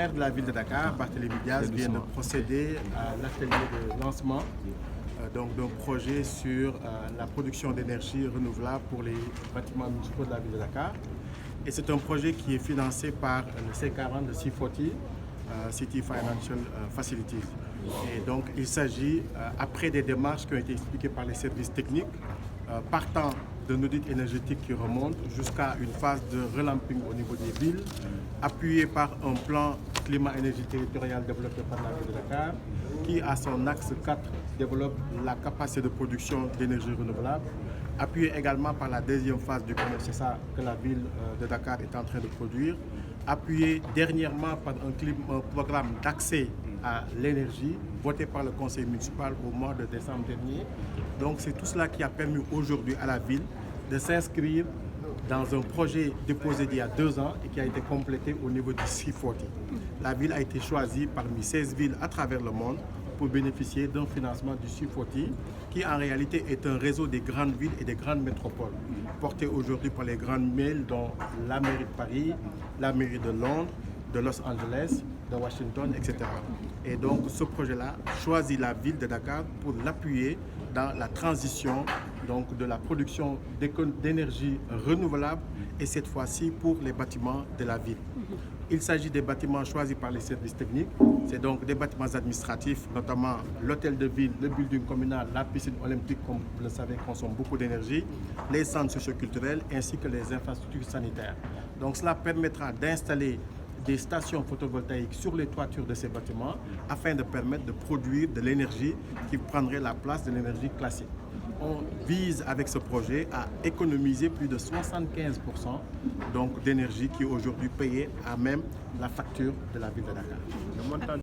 Le maire de la ville de Dakar, Barthélémy Diaz, vient de procéder à l'atelier de lancement d'un projet sur la production d'énergie renouvelable pour les bâtiments municipaux de la ville de Dakar. Et c'est un projet qui est financé par le C40 de C40, City Financial Facilities. Et donc il s'agit, après des démarches qui ont été expliquées par les services techniques, partant d'un audit énergétique qui remonte jusqu'à une phase de relamping au niveau des villes, appuyé par un plan climat-énergie territorial développé par la ville de Dakar, qui à son axe 4 développe la capacité de production d'énergie renouvelable, appuyé également par la deuxième phase du commerce, c'est ça que la ville de Dakar est en train de produire, appuyé dernièrement par un programme d'accès à l'énergie voté par le conseil municipal au mois de décembre dernier. Donc c'est tout cela qui a permis aujourd'hui à la ville de s'inscrire dans un projet déposé il y a 2 ans et qui a été complété au niveau du C40. La ville a été choisie parmi 16 villes à travers le monde pour bénéficier d'un financement du C40 qui en réalité est un réseau des grandes villes et des grandes métropoles porté aujourd'hui par les grandes villes dont la mairie de Paris, la mairie de Londres, de Los Angeles, de Washington, etc. Et donc ce projet-là choisit la ville de Dakar pour l'appuyer dans la transition donc, de la production d'énergie renouvelable et cette fois-ci pour les bâtiments de la ville. Il s'agit des bâtiments choisis par les services techniques, c'est donc des bâtiments administratifs, notamment l'hôtel de ville, le building communal, la piscine olympique, comme vous le savez, consomme beaucoup d'énergie, les centres socioculturels ainsi que les infrastructures sanitaires. Donc cela permettra d'installer des stations photovoltaïques sur les toitures de ces bâtiments afin de permettre de produire de l'énergie qui prendrait la place de l'énergie classique. On vise avec ce projet à économiser plus de 75% d'énergie qui est aujourd'hui payée à même la facture de la ville de Dakar.